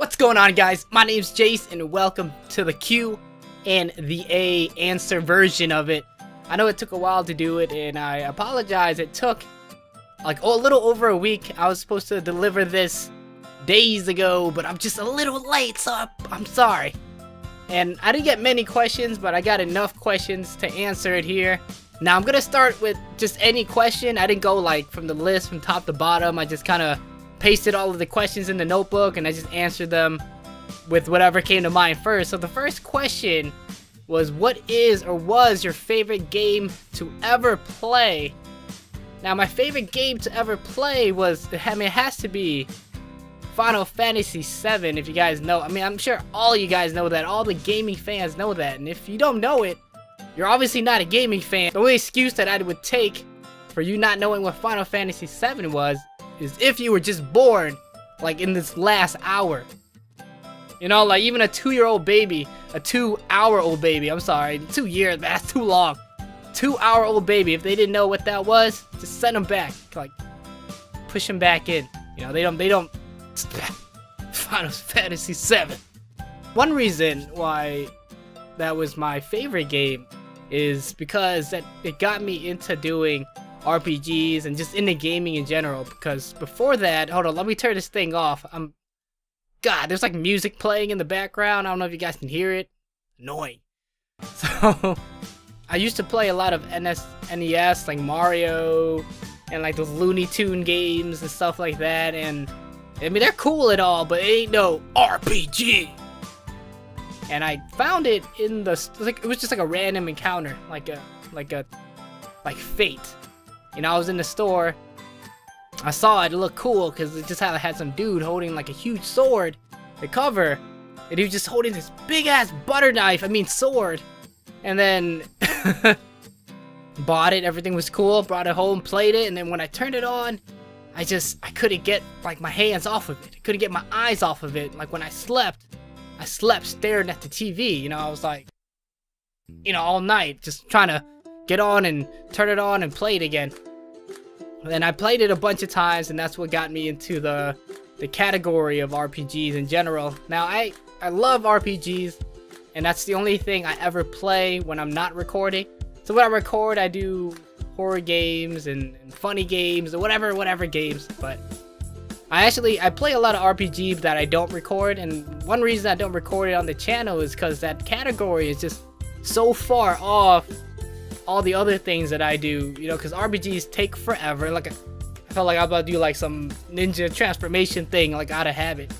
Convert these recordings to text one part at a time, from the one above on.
What's going on, guys? My name's Jace and welcome to the Q and the A answer version of it. I know it took a while to do it and I apologize. It took like a little over a week. I was supposed to deliver this days ago, but I'm just a little late, so I'm sorry. And I didn't get many questions, but I got enough questions to answer it here. Now I'm gonna start with just any question. I didn't go like from the list from top to bottom. I just kind of pasted all of the questions in the notebook and I just answered them with whatever came to mind first. So the first question was, what is or was your favorite game to ever play? Now my favorite game to ever play was, it has to be Final Fantasy VII, if you guys know. I mean, I'm sure all you guys know that, all the gaming fans know that, and if you don't know it, you're obviously not a gaming fan. The only excuse that I would take for you not knowing what Final Fantasy VII was is if you were just born, like, in this last hour. You know, like, even a 2-year-old baby, a 2-hour-old baby, I'm sorry, 2 years, man, that's too long. 2-hour-old baby, if they didn't know what that was, just send them back, like, push them back in. You know, they don't, Final Fantasy VII. One reason why that was my favorite game is because it got me into doing RPGs and just into gaming in general, because before that, hold on, let me turn this thing off. God, there's like music playing in the background. I don't know if you guys can hear it. Annoying. So, I used to play a lot of NES, like Mario, and like those Looney Tune games and stuff like that, and I mean, they're cool and all, but it ain't no RPG. And I found it in the, like, it was just like a random encounter, like Fate. You know, I was in the store, I saw it looked cool because it just had some dude holding like a huge sword, the cover, and he was just holding this big ass butter knife, sword, and then bought it, everything was cool, brought it home, played it, and then when I turned it on, I couldn't get like my hands off of it, I couldn't get my eyes off of it. Like when I slept staring at the TV, you know, I was like, you know, all night just trying to get on and turn it on and play it again. And I played it a bunch of times, and that's what got me into the category of RPGs in general. Now I love RPGs, and that's the only thing I ever play when I'm not recording. So when I record, I do horror games and funny games or whatever games, but I play a lot of RPGs that I don't record, and one reason I don't record it on the channel is because that category is just so far off all the other things that I do, you know, because RPGs take forever. Like, I felt like I'm about to do like some ninja transformation thing, like out of habit.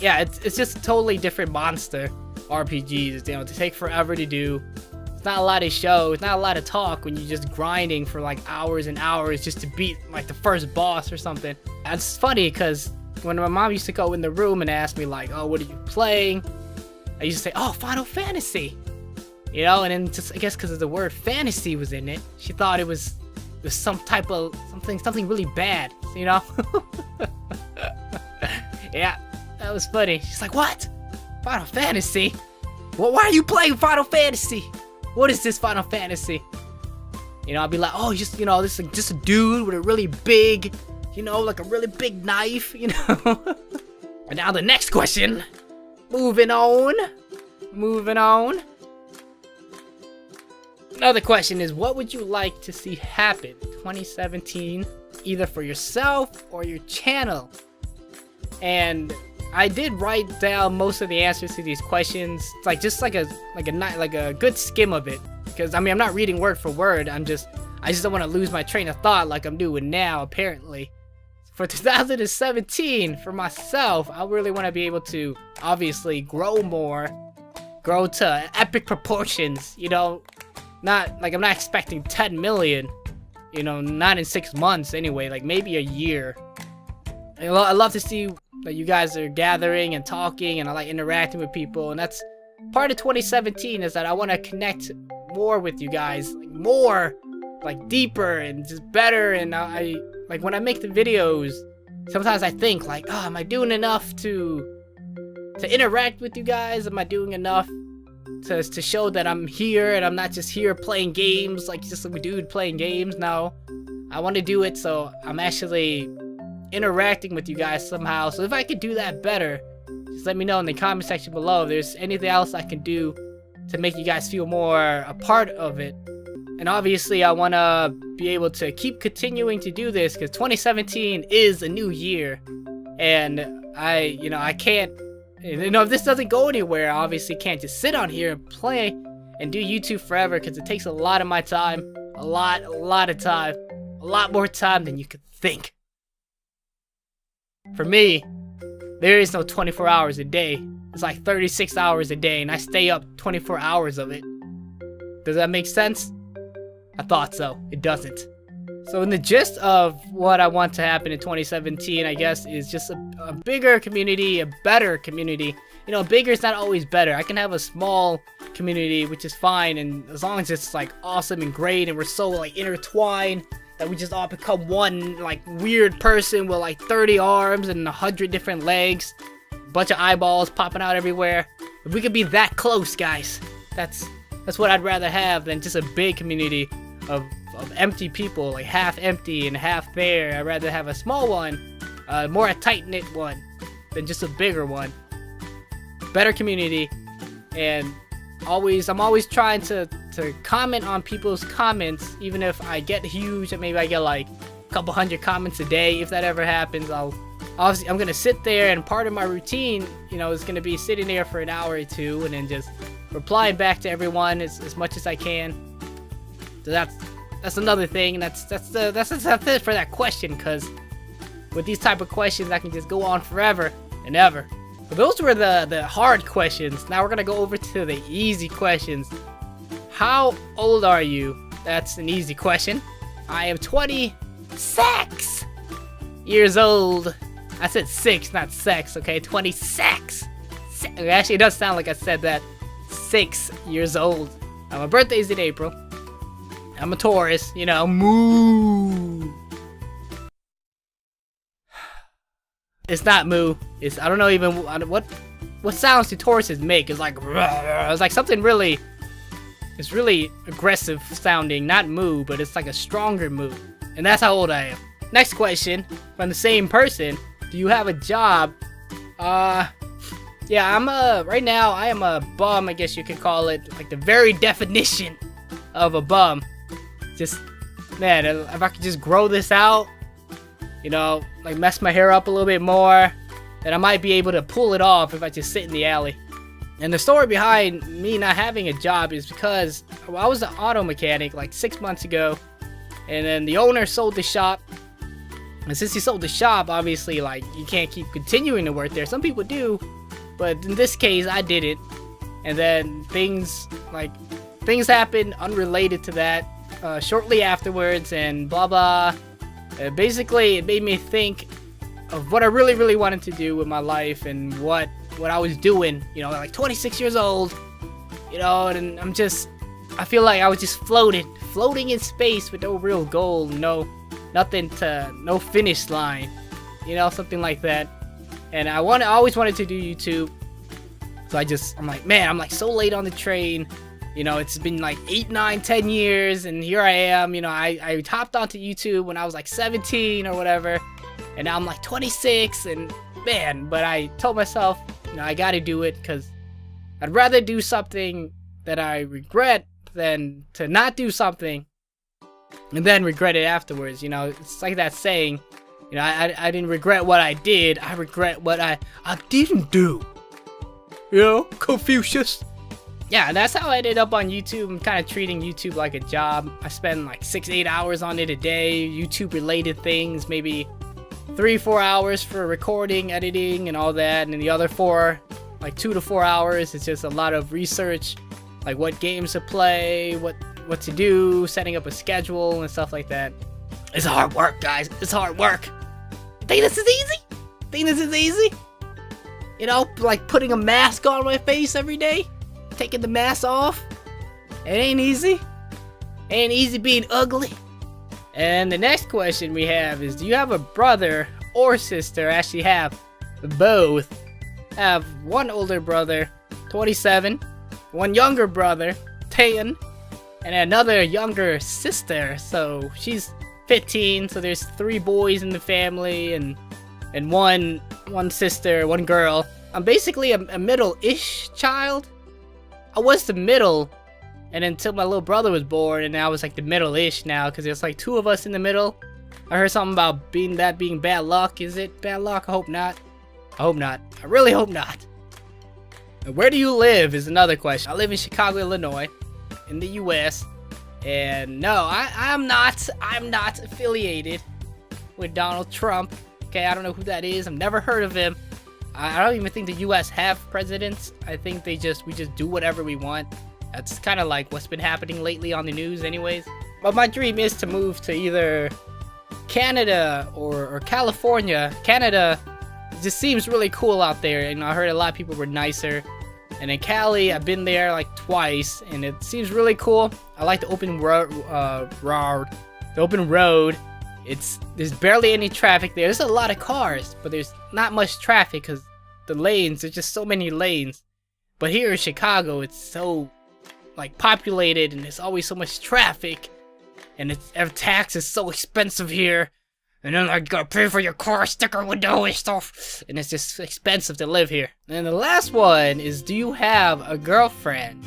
Yeah, it's just a totally different monster, RPGs, you know, to take forever to do. It's not a lot of show, it's not a lot of talk when you're just grinding for like hours and hours just to beat like the first boss or something. It's funny because when my mom used to go in the room and ask me like, oh, what are you playing? I used to say, oh, Final Fantasy. You know, and then just, I guess because the word fantasy was in it, she thought it was some type of something really bad, you know? Yeah, that was funny. She's like, what? Final Fantasy? Well, why are you playing Final Fantasy? What is this Final Fantasy? You know, I'll be like, oh, just, you know, this is just a dude with a really big, you know, like a really big knife, you know? And now the next question. Moving on. Another question is, what would you like to see happen 2017, either for yourself or your channel? And I did write down most of the answers to these questions, like just like a good skim of it, because I mean, I'm not reading word for word. I just don't want to lose my train of thought like I'm doing now, apparently. For 2017, for myself, I really want to be able to obviously grow to epic proportions, you know. Not like, I'm not expecting 10 million, you know, not in 6 months anyway, like maybe a year. I love to see that you guys are gathering and talking, and I like interacting with people, and that's part of 2017, is that I want to connect more with you guys, like more, like deeper and just better. And I like when I make the videos, sometimes I think like, oh, am I doing enough to interact with you guys? Am I doing enough to show that I'm here and I'm not just here playing games, like just some dude playing games? No, I want to do it so I'm actually interacting with you guys somehow. So if I could do that better, Just let me know in the comment section below if there's anything else I can do to make you guys feel more a part of it. And obviously I want to be able to keep continuing to do this because 2017 is a new year. And I can't, if this doesn't go anywhere, I obviously can't just sit on here and play and do YouTube forever because it takes a lot of my time. A lot of time. A lot more time than you could think. For me, there is no 24 hours a day. It's like 36 hours a day and I stay up 24 hours of it. Does that make sense? I thought so. It doesn't. So in the gist of what I want to happen in 2017, I guess, is just a bigger community, a better community. Bigger is not always better. I can have a small community, which is fine, and as long as it's like awesome and great and we're so like intertwined that we just all become one like weird person with like 30 arms and 100 different legs, a bunch of eyeballs popping out everywhere. If we could be that close, guys, that's what I'd rather have than just a big community of empty people, like half empty and half there. I'd rather have a small one, more a tight-knit one than just a bigger one. Better community, and I'm always trying to comment on people's comments, even if I get huge, and maybe I get like a couple hundred comments a day. If that ever happens, I'm gonna sit there, and part of my routine, is gonna be sitting there for an hour or two and then just replying back to everyone as much as I can. So that's another thing. That's it for that question, because with these type of questions I can just go on forever and ever. But those were the hard questions. Now we're gonna go over to the easy questions. How old are you? That's an easy question. I am 26 years old. I said 6, not sex, okay? 26. Actually, it does sound like I said that. 6 years old. My birthday's in April. I'm a Taurus, moo. It's not moo. I don't know even what sounds do Tauruses make. It's like something really, it's really aggressive sounding, not moo, but it's like a stronger moo. And that's how old I am. Next question from the same person. Do you have a job? Yeah, right now I am a bum, I guess you could call it, like the very definition of a bum. Just, man, if I could just grow this out, like mess my hair up a little bit more, then I might be able to pull it off if I just sit in the alley. And the story behind me not having a job is because I was an auto mechanic like 6 months ago, and then the owner sold the shop. And since he sold the shop, obviously, like, you can't keep continuing to work there. Some people do, but in this case, I didn't. And then things happened unrelated to that shortly afterwards, and blah blah. Basically, it made me think of what I really wanted to do with my life and what I was doing. Like 26 years old, and I feel like I was just floating in space with no real goal, no finish line, something like that. And I always wanted to do YouTube. So I'm like, man, I'm like so late on the train. It's been like 8, 9, 10 years, and here I am. I hopped onto YouTube when I was like 17 or whatever, and now I'm like 26, and man, but I told myself, I gotta do it, because I'd rather do something that I regret than to not do something and then regret it afterwards. It's like that saying, I didn't regret what I did, I regret what I didn't do. Confucius. Yeah, that's how I ended up on YouTube. I'm kind of treating YouTube like a job. I spend like 6-8 hours on it a day, YouTube related things, maybe 3-4 hours for recording, editing, and all that, and then the other 4, like 2 to 4 hours, it's just a lot of research, like what games to play, what to do, setting up a schedule and stuff like that. It's hard work, guys. It's hard work. Think this is easy? Like putting a mask on my face every day? Taking the mask off? It ain't easy. Ain't easy being ugly. And the next question we have is, do you have a brother or sister? I actually have both. I have one older brother, 27, one younger brother, 10, and another younger sister, so she's 15, so there's 3 boys in the family, and one sister, one girl. I'm basically a middle-ish child. I was the middle, and until my little brother was born, and now I was like the middle-ish now, because there's like 2 of us in the middle. I heard something about being bad luck. Is it bad luck? I hope not. I hope not. I really hope not. And where do you live is another question. I live in Chicago, Illinois, in the U.S. And no, I'm not affiliated with Donald Trump. Okay, I don't know who that is. I've never heard of him. I don't even think the U.S. have presidents. I think we just do whatever we want. That's kind of like what's been happening lately on the news anyways. But my dream is to move to either Canada or California. Canada just seems really cool out there. You know, I heard a lot of people were nicer. And in Cali, I've been there like twice, and it seems really cool. I like the open road. The open road. There's barely any traffic there. There's a lot of cars, but there's not much traffic because the lanes. There's just so many lanes. But here in Chicago, it's so like populated, and there's always so much traffic, and tax is so expensive here. And then I gotta pay for your car sticker window and stuff. And it's just expensive to live here. And the last one is, do you have a girlfriend?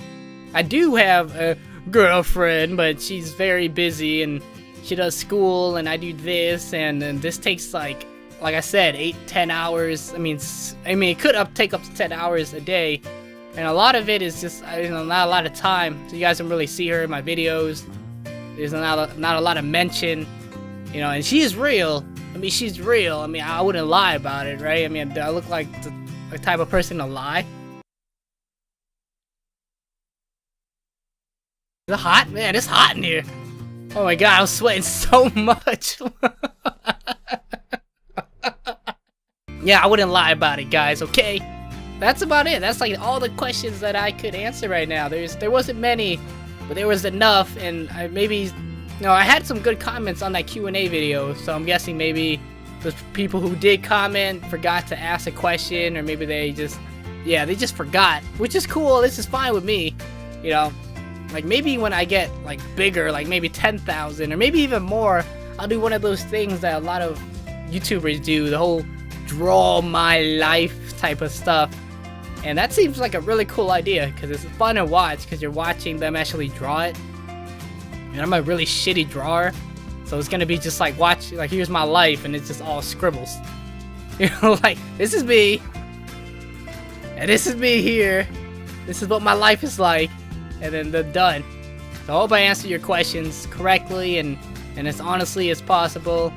I do have a girlfriend, but she's very busy and she does school and I do this. And this takes like I said, 8-10 hours. I mean, it could take up to 10 hours a day. And a lot of it is just, not a lot of time. So you guys don't really see her in my videos. There's not a lot of mention. You know, and she is real. I mean, she's real. I mean, I wouldn't lie about it, right? I mean, do I look like the type of person to lie? Is it hot? Man, it's hot in here. Oh my god, I'm sweating so much. Yeah, I wouldn't lie about it, guys, okay? That's about it. That's like all the questions that I could answer right now. There wasn't many, but there was enough, and I had some good comments on that Q&A video, so I'm guessing maybe the people who did comment forgot to ask a question, or maybe they just forgot, which is cool. This is fine with me, you know. Like maybe when I get like bigger, like maybe 10,000 or maybe even more, I'll do one of those things that a lot of YouTubers do, the whole draw my life type of stuff. And that seems like a really cool idea because it's fun to watch because you're watching them actually draw it. And I'm a really shitty drawer, so it's gonna be just like here's my life, and it's just all scribbles. You know, like this is me, and this is me here. This is what my life is like, and then they're done. So I hope I answered your questions correctly and as honestly as possible,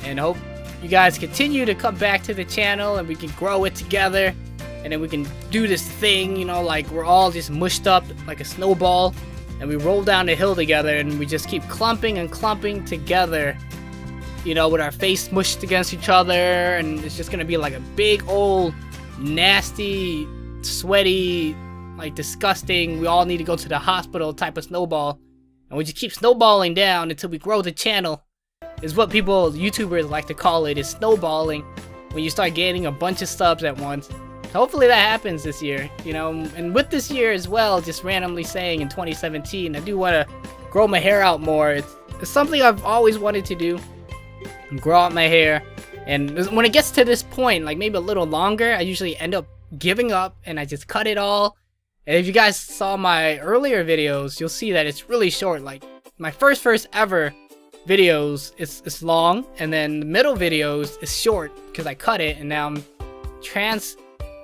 and hope you guys continue to come back to the channel and we can grow it together, and then we can do this thing. You know, like we're all just mushed up like a snowball. And we roll down the hill together, and we just keep clumping and clumping together, you know, with our face mushed against each other, and it's just gonna be like a big old nasty, sweaty, like disgusting, we all need to go to the hospital type of snowball. And we just keep snowballing down until we grow the channel, is what YouTubers like to call it, is snowballing, when you start gaining a bunch of subs at once. Hopefully that happens this year, you know, and with this year as well, just randomly saying in 2017, I do want to grow my hair out more. It's something I've always wanted to do, grow out my hair, and when it gets to this point, like maybe a little longer, I usually end up giving up and I just cut it all. And if you guys saw my earlier videos, you'll see that it's really short. Like my first ever videos is long, and then the middle videos is short because I cut it, and now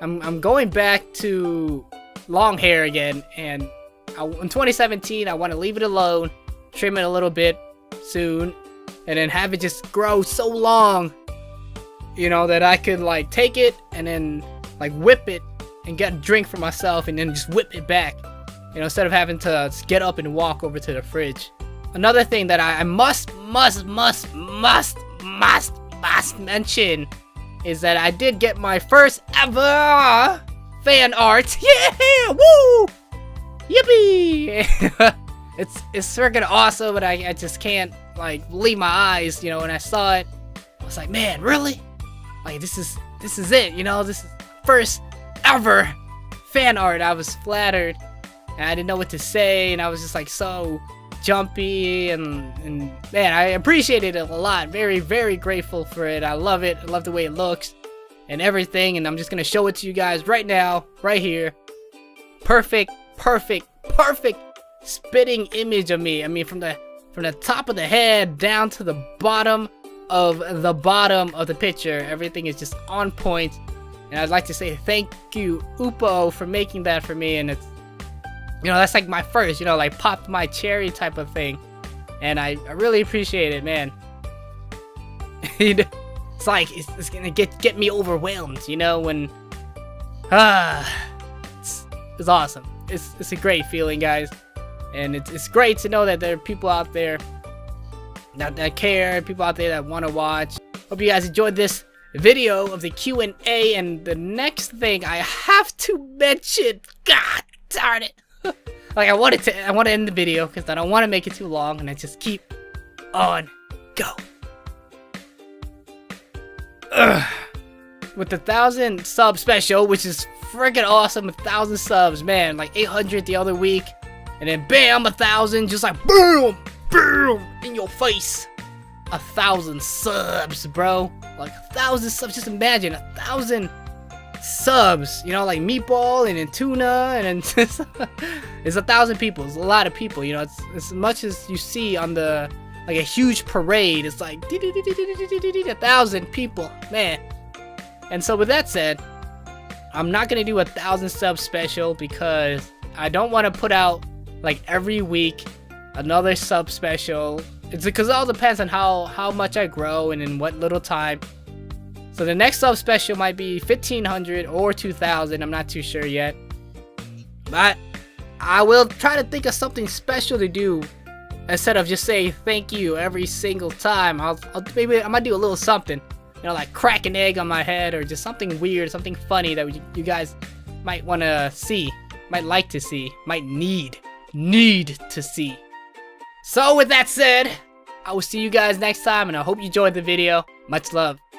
I'm going back to long hair again, and in 2017 I want to leave it alone, trim it a little bit soon, and then have it just grow so long, you know, that I could like take it and then like whip it and get a drink for myself and then just whip it back, you know, instead of having to get up and walk over to the fridge. Another thing that I must mention is that I did get my first ever fan art. Yeah! Woo! Yippee! it's freaking awesome, but I just can't like believe my eyes, you know, when I saw it. I was like, man, really? Like this is it, you know, this is first ever fan art. I was flattered and I didn't know what to say, and I was just like so jumpy, and man, I appreciated it a lot. Very, very grateful for it. I love it. I love the way it looks. and everything, and I'm just gonna show it to you guys right now, right here. Perfect spitting image of me. I mean, from the top of the head down to the bottom of the picture, everything is just on point. And I'd like to say thank you, Upo, for making that for me. And it's, you know, that's like my first, you know, like popped my cherry type of thing. And I really appreciate it, man. It's like, it's gonna get me overwhelmed, you know, when, it's awesome. It's a great feeling, guys. And it's great to know that there are people out there that care, people out there that want to watch. Hope you guys enjoyed this video of the Q&A, and the next thing I have to mention, god darn it, like I want to end the video because I don't want to make it too long, and I just keep on go. With the 1,000 sub special, which is freaking awesome, 1,000 subs, man, like 800 the other week, and then bam, 1,000, just like boom, boom, in your face. 1,000 subs, bro. Like 1,000 subs. Just imagine 1,000 subs. You know, like Meatball and then Tuna, and then it's 1,000 people. It's a lot of people. You know, it's as much as you see on the like a huge parade. It's like 1,000 people, man. And so with that said, I'm not gonna do 1,000 sub special because I don't want to put out like every week another sub special. It's because it all depends on how much I grow and in what little time. So the next sub special might be 1,500 or 2,000. I'm not too sure yet, but I will try to think of something special to do instead of just saying thank you every single time. Maybe I might do a little something, you know, like crack an egg on my head, or just something weird, something funny that you guys might want to see, might like to see, might need to see. So with that said, I will see you guys next time, and I hope you enjoyed the video. Much love.